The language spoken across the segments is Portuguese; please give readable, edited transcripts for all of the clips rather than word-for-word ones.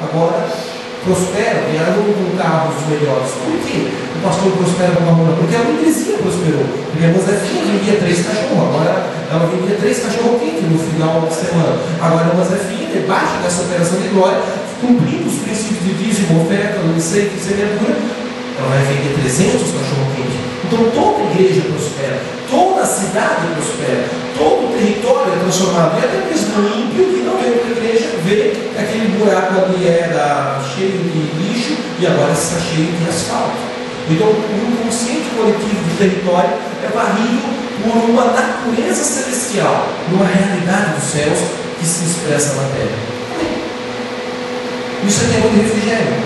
agora prosperam, ganharam carros melhores. Por quê? O pastor prospera com uma mão? Porque a burguesia prosperou. Porque a Josefinha vendia 3 cachorros, agora ela vendia 3 cachorros-quentes no final de semana. Agora a Josefinha, debaixo dessa operação de glória, cumprindo os princípios de dízimo, oferta, receita e semeadura, ela vai vender 300 cachorros-quentes. Então toda a igreja prospera, toda a cidade prospera, todo o território é transformado. E até mesmo o ímpio que não veio para a igreja vê que aquele buraco ali era cheio de lixo e agora está cheio de asfalto. Então o inconsciente coletivo do território é varrido por uma natureza celestial, uma realidade dos céus que se expressa na terra. Isso é tempo de refrigério,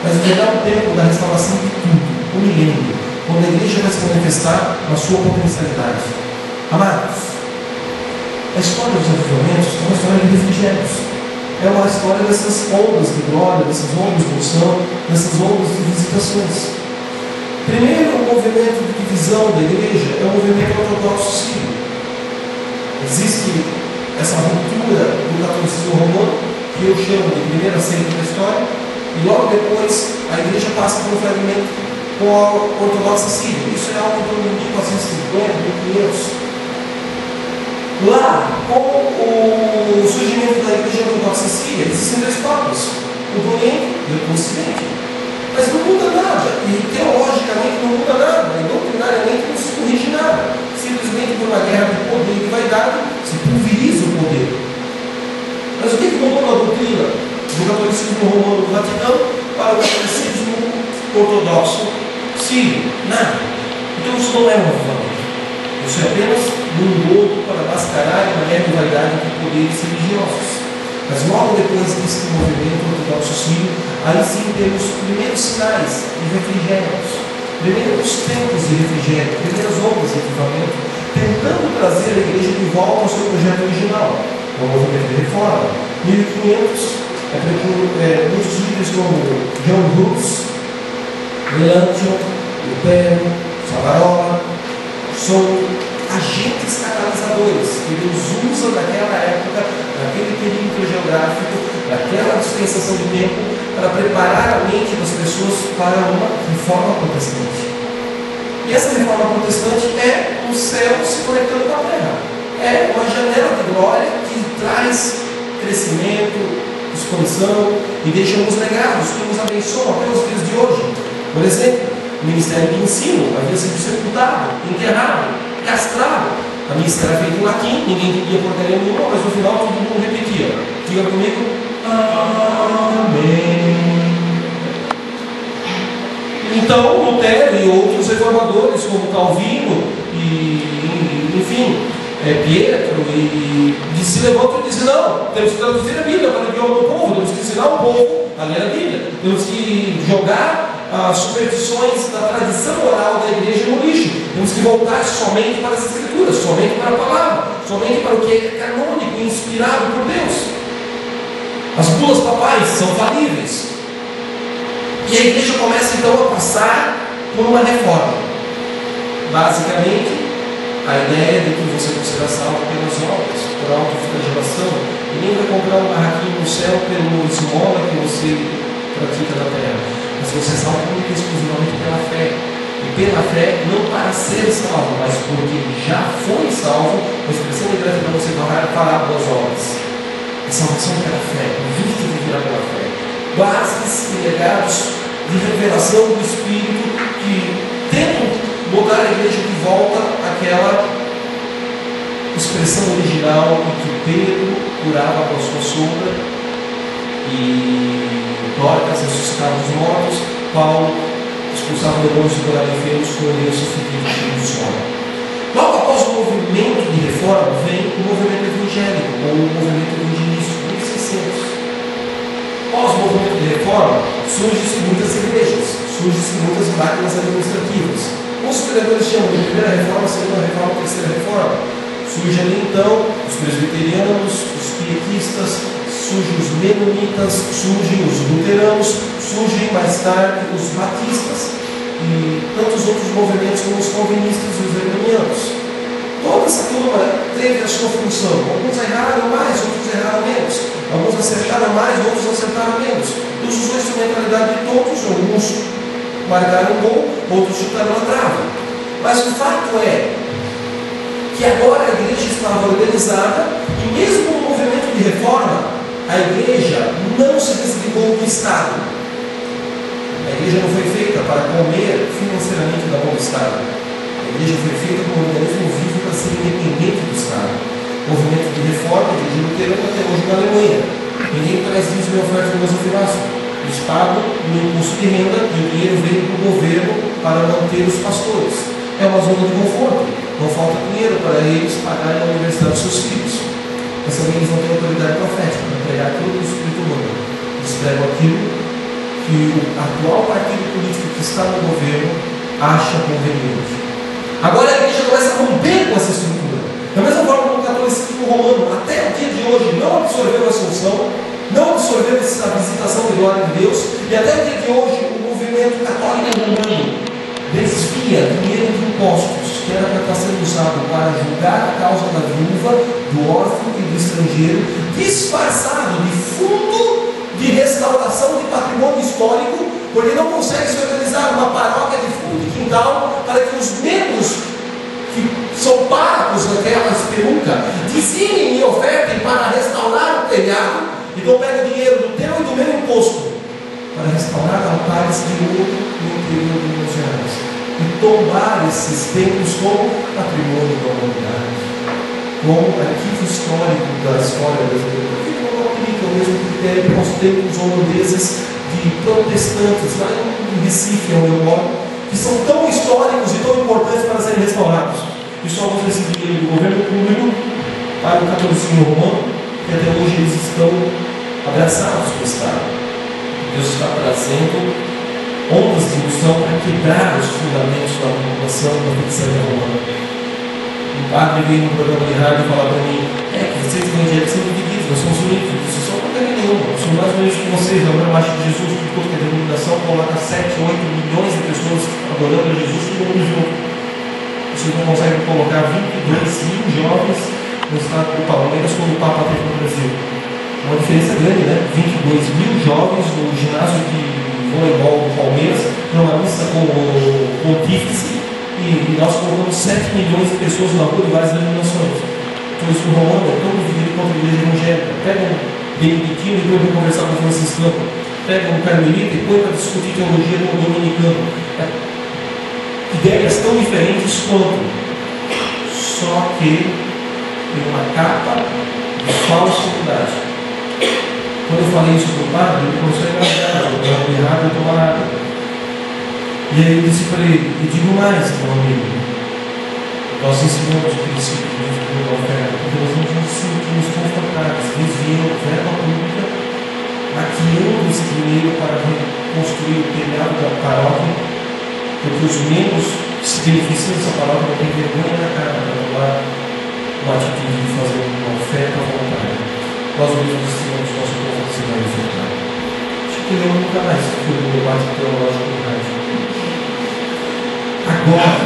mas vai dar o tempo da restauração de tudo, o milênio, quando a igreja vai se manifestar na sua potencialidade. Amados, a história dos avivamentos é uma história de refrigérios. É uma história dessas ondas de glória, dessas ondas de unção, dessas ondas de visitações. Primeiro, o movimento de divisão da igreja é o movimento ortodoxo sírio. Existe essa ruptura do catolicismo romano, que eu chamo de primeira seita da história, e logo depois a igreja passa por um fragmento com a ortodoxa síria. Isso é algo em torno de 1450, 1500. Lá, com o surgimento da igreja ortodoxa síria, existem 2 papas, o do Oriente e o do Ocidente. Mas não muda nada, e teologicamente não muda nada, e doutrinariamente não se corrige nada. Simplesmente por uma guerra de poder e vaidade se pulveriza o poder. Mas o que mudou na doutrina do catolicismo romano do Vaticano para o catolicismo ortodoxo sírio? Nada. Então isso não é um avivamento. Isso é apenas um engodo para mascarar uma guerra de vaidade de poderes religiosos. Mas logo depois desse movimento ortodoxo sírio, aí sim temos os primeiros sinais de refrigérios, primeiros tempos de refrigério, primeiras ondas de avivamento, tentando trazer a igreja de volta ao seu projeto original, o movimento de reforma. 1500, muitos líderes como John Hus, Melanchthon, Lutero, Savonarola, são agentes catalisadores que Deus usa naquela época, naquele período geográfico, naquela dispensação de tempo, para preparar a mente das pessoas para uma reforma protestante. E essa reforma protestante é o céu se conectando com a terra. É uma janela de glória que traz crescimento, expansão e deixa alguns legados que nos abençoam até os dias de hoje. Por exemplo, o ministério de ensino havia sido sepultado, enterrado, castrado. A missa era feita em latim, ninguém entendia porcaria nenhuma, mas no final todo mundo repetia. Diga comigo, amém. Então, Lutero e outros reformadores, como Calvino e, enfim, Pietro, se levantam e dizem: não, temos que traduzir a Bíblia para o idioma do povo, temos que ensinar o povo a ler a Bíblia, temos que jogar as superstições da tradição oral da igreja no lixo, temos que voltar somente para as Escrituras, somente para a palavra, somente para o que é canônico e inspirado por Deus. As bulas papais são falíveis. E a igreja começa então a passar por uma reforma. Basicamente, a ideia de que você não será salvo pelas obras, por autoflagelação, e nem vai comprar um barraquinho no céu pelo esmola que você pratica na terra. Mas você é salvo única e exclusivamente pela fé. E pela fé, não para ser salvo, mas porque já foi salvo, a expressão de gratidão você fará boas obras. A salvação pela fé, o visto de virar pela fé. Bases e legados de revelação do Espírito que tentam botar a igreja de volta àquela expressão original em que Pedro curava com a sua sombra e Dorcas ressuscitava os mortos, Paulo expulsava demônios e curava enfermos com o ressuscitado cheio de sombra. Logo após o movimento de reforma vem o movimento evangélico ou o movimento evangelístico, 1600. Após o movimento de reforma, surgem muitas igrejas, surgem muitas máquinas administrativas. Os historiadores chamam de primeira reforma, segunda reforma, terceira reforma. Surgem ali então os presbiterianos, os pietistas, surgem os menonitas, surgem os luteranos, surgem mais tarde os batistas e tantos outros movimentos como os calvinistas e os arminianos. Toda essa turma teve a sua função. Alguns erraram mais, outros erraram menos. Alguns acertaram mais, outros acertaram menos. marcaram o gol, outros chutaram a trave. Mas o fato é que agora a igreja estava organizada e mesmo no movimento de reforma, a igreja não se desligou do Estado. A igreja não foi feita para comer financeiramente da mão do Estado. A igreja foi feita como um organismo vivo para ser independente do Estado. O movimento de reforma, de igreja luterana até hoje na Alemanha. Ninguém traz dízimo e oferta no gasofilácio. Eles pagam no imposto de renda e o dinheiro vem para o governo para manter os pastores. É uma zona de conforto. Não falta dinheiro para eles pagarem a universidade dos seus filhos. Mas também eles não têm autoridade profética para pregar aquilo que o Espírito manda. Eles pregam aquilo que o atual partido político que está no governo acha conveniente. Agora a igreja começa a romper com essa estrutura. Da mesma forma como o catolicismo romano, até o dia de hoje, não absorveu a Assunção, não absorveu essa visitação de glória de Deus, e até o dia de hoje o movimento católico romano desvia dinheiro de impostos que era para estar sendo usado para julgar a causa da viúva, do órfão e do estrangeiro, disfarçado de fundo de restauração de patrimônio histórico, porque não consegue se organizar uma paróquia de fundo de quintal para que os membros que são párocos daquela peruca dizimem e ofertem para restaurar o telhado, então pega o dinheiro do teu e do meu imposto para restaurar altares de ouro no interior de Minas Gerais e tomar esses templos como patrimônio da humanidade, como arquivo histórico da história brasileira. Por que não aplica o mesmo critério aos templos holandeses de protestantes lá em Recife, onde eu moro, que são tão históricos e tão importantes para serem restaurados? E só vamos receber dinheiro do governo público para o catolicismo romano, que até hoje eles estão abraçados com o Estado. Deus está trazendo ondas de ilusão para quebrar os fundamentos da população da feitiçaria romana. Um padre veio no programa de rádio e falou para mim: que vocês evangélicos são divididos, nós somos unidos. Eu disse: só não tem nenhuma, nós somos mais unidos que vocês. A obra marcha de Jesus, que toda a denominação coloca 7, 8 milhões de pessoas adorando a Jesus e todo junto. Vocês não conseguem colocar 22 mil jovens no estado do Palmeiras quando o Papa teve no Brasil. Uma diferença grande, né? 22 mil jovens no ginásio de voleibol do Palmeiras, numa missa com o pontífice, e nós colocamos 7 milhões de pessoas na rua de várias denominações. Então isso no Romano é tão dividido contra a igreja evangélica. Pega um beneditino e põe para conversar com o franciscano. Pega um carmelita e põe para discutir teologia no dominicano. Ideias tão diferentes quanto, só que em uma capa de falsa unidade. Quando eu falei isso para o padre, ele começou a engasgar, eu estava errado, eu tomar água. E aí eu disse para ele: e digo mais, meu amigo, nós ensinamos o princípio de oferta, porque nós não nos sentimos confortáveis, desviando verba pública, maquiando esse dinheiro para reconstruir o telhado da paróquia, porque os membros que se beneficiam dessa paróquia não têm vergonha na cara para tomar uma atitude de fazer uma oferta voluntária. Nós mesmos ensinamos o nosso povo a ser mais voluntário. Acho que eu nunca mais fui no debate teológico do rádio. Agora,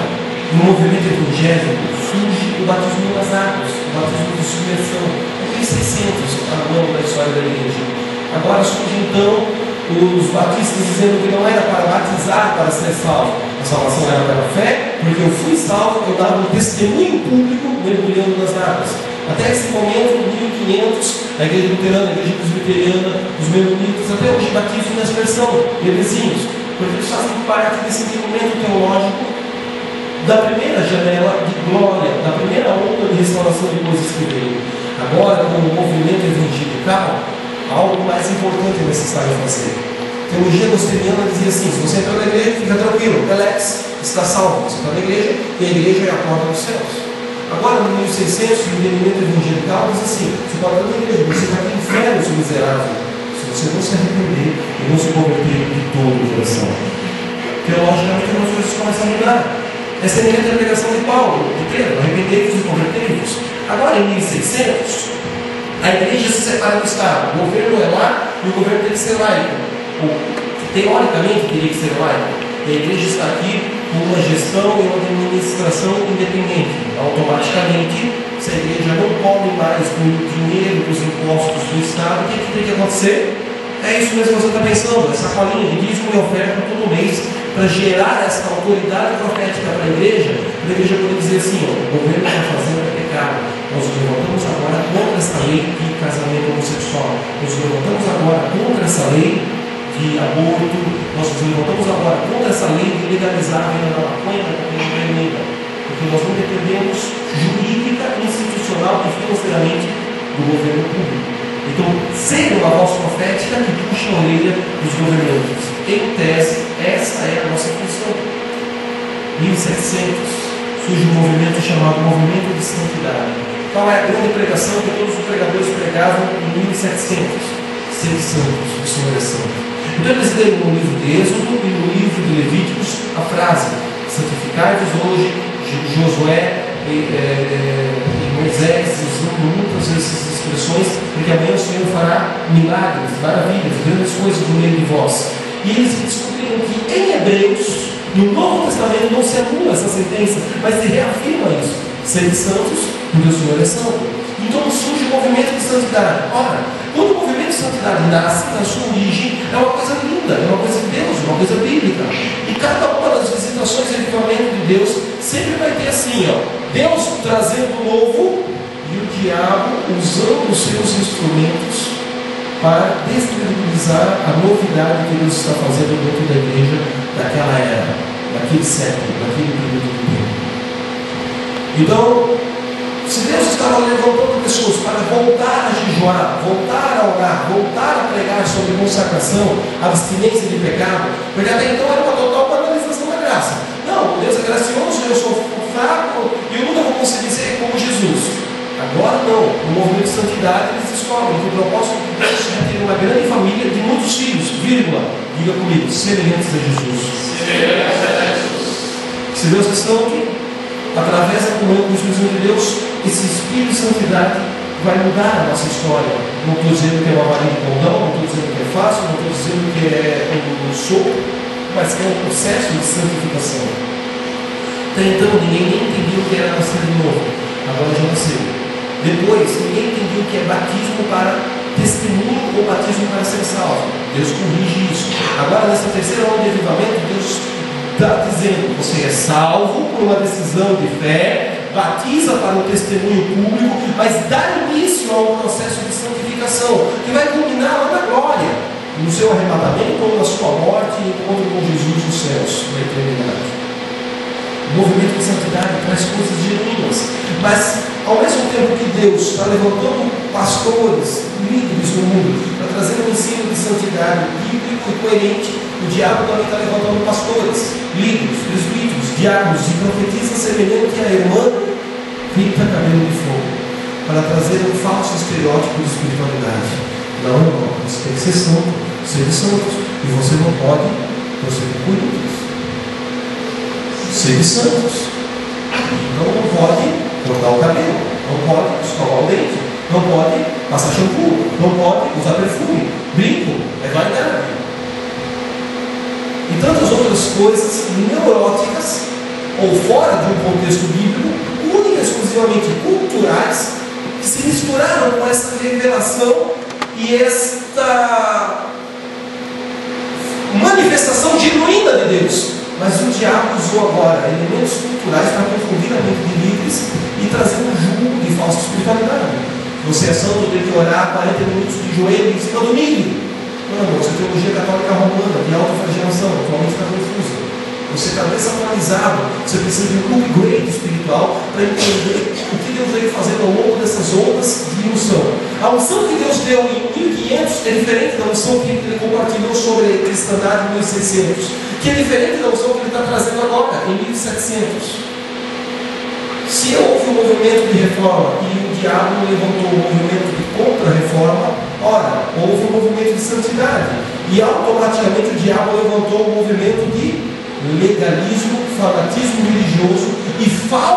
no movimento evangélico, surge o batismo nas águas, o batismo de submersão. Em 1600, ao longo da história da igreja. Agora surge então os batistas dizendo que não era para batizar para ser salvo. A salvação era pela fé, porque eu fui salvo, eu dava um testemunho público mergulhando nas águas. Até esse momento, em 1500, a igreja luterana, a igreja presbiteriana, os mennonitas, até hoje batizam em aspersão, bebezinhos, porque eles fazem parte desse movimento teológico da primeira janela de glória, da primeira onda de restauração de coisas que veio. Agora, com o movimento evangelical, algo mais importante é necessário fazer. A teologia agostiniana dizia assim: se você entrou na igreja, fica tranquilo, relax, está salvo. Você está na igreja e a igreja é a porta dos céus. Agora, no 1600, o entendimento evangelical diz assim: você pode estar na igreja, você vai para o inferno, seu miserável, se você não se arrepender e não se converter de todo o coração. Teologicamente, as coisas começam a mudar. É semelhante à pregação de Paulo, de Pedro: arrependei-vos e convertei-vos. Agora, em 1600, a igreja se separa do Estado. O governo é lá e o governo tem que ser laico. Teoricamente, teria que ser laico. E a igreja está aqui com uma gestão e uma administração independente. Automaticamente, se a igreja não come mais com o dinheiro dos impostos do Estado, o que tem que acontecer? É isso mesmo que você está pensando: essa colinha de dízimo e oferta todo mês para gerar essa autoridade profética para a igreja poder dizer assim: ó, o governo está fazendo é pecado, nós nos levantamos agora contra essa lei de casamento homossexual, nós nos levantamos agora contra essa lei de aborto, nós nos levantamos agora contra essa lei de legalizar a venda da maconha, da cocaína vermelha, porque nós não dependemos jurídica, institucional e financeiramente do governo público. Então, seja uma voz profética que puxa a orelha dos governantes. Em tese, essa é a nossa função. 1700 surge um movimento chamado Movimento de Santidade. Qual é a grande pregação que todos os pregadores pregavam em 1700? Ser santos, o Senhor é santo. Então eles leem no livro de Êxodo e no livro de Levíticos a frase: santificai-vos hoje, Josué e Moisés, usando muitas dessas expressões, porque amanhã o Senhor fará milagres, maravilhas, grandes coisas no meio de vós. E eles descobriram que em Hebreus, no Novo Testamento, não se anula essa sentença, mas se reafirma isso: sede santos, porque o Senhor é santo. Então surge o movimento de santidade. Ora, quando o movimento de santidade nasce, na sua origem, é uma coisa linda, é uma coisa de Deus, uma coisa bíblica. E cada uma das visitações e equipamentos de Deus sempre vai ter assim, ó, Deus trazendo o novo e o diabo usando os seus instrumentos para descredibilizar a novidade que Deus está fazendo dentro da igreja daquela era, daquele século, daquele período de tempo. Então, se Deus estava levantando pessoas para voltar a jejuar, voltar a orar, voltar a pregar sobre consagração, abstinência de pecado, porque até então era uma total banalização da graça. Não, Deus é gracioso, eu sou fraco e eu nunca vou conseguir ser como Jesus. Agora não, no movimento de santidade eles descobrem que o propósito de Deus é ter uma grande família de muitos filhos, vírgula, diga comigo, semelhantes a Jesus. Se Deus é santo, através da comunhão com o Espírito de Deus, esse Espírito de santidade vai mudar a nossa história. Não estou dizendo que é uma varinha de condão, não estou dizendo que é fácil, não estou dizendo que é um soco, mas que é um processo de santificação. Até então ninguém nem entendia o que era nascer de novo, agora já nasceu. Depois ninguém entendia o que é batismo para testemunho ou batismo para ser salvo. Deus corrige isso. Agora nessa terceira onda de avivamento, Deus está dizendo: você é salvo por uma decisão de fé, batiza para um testemunho público, mas dá início a um processo de santificação que vai culminar lá na glória, no seu arrebatamento ou na sua morte e encontro com Jesus nos céus, na eternidade. O movimento de santidade traz coisas genuínas, mas ao mesmo tempo que Deus está levantando pastores, líderes no mundo, para trazer um ensino de santidade bíblico e coerente, o diabo também está levantando pastores, líderes, presbíteros, diáconos e profetisas semelhante à irmã pinta cabelo de fogo, para trazer um falso estereótipo de espiritualidade. Não, irmão, você tem que ser santo, ser santos, e você não pode prosseguir isso. Ser santos. Então não pode cortar o cabelo, não pode escovar o dente, não pode passar shampoo, não pode usar perfume, brinco, é vaidade. E tantas outras coisas neuróticas, ou fora de um contexto bíblico, única e exclusivamente culturais, que se misturaram com essa revelação e esta manifestação genuína de Deus. Mas o diabo usou agora elementos culturais para confundir a mente de líderes e trazer um jugo de falsa espiritualidade. Você é santo, tem que orar 40 minutos de joelho em cima do milho. Não, você tem teologia católica romana, de autoflagelação, atualmente está confusa. Você está desatualizado, você precisa de um upgrade espiritual para entender o que Deus veio fazendo ao longo dessas ondas de unção. A unção que Deus deu em 1500 é diferente da unção que Ele compartilhou sobre a cristandade em 1600, que é diferente da unção que Ele está trazendo agora, em 1700. Se houve um movimento de reforma e o diabo levantou um movimento de contra-reforma, ora, houve um movimento de santidade e automaticamente o diabo levantou um movimento de legalismo, fanatismo religioso e falsa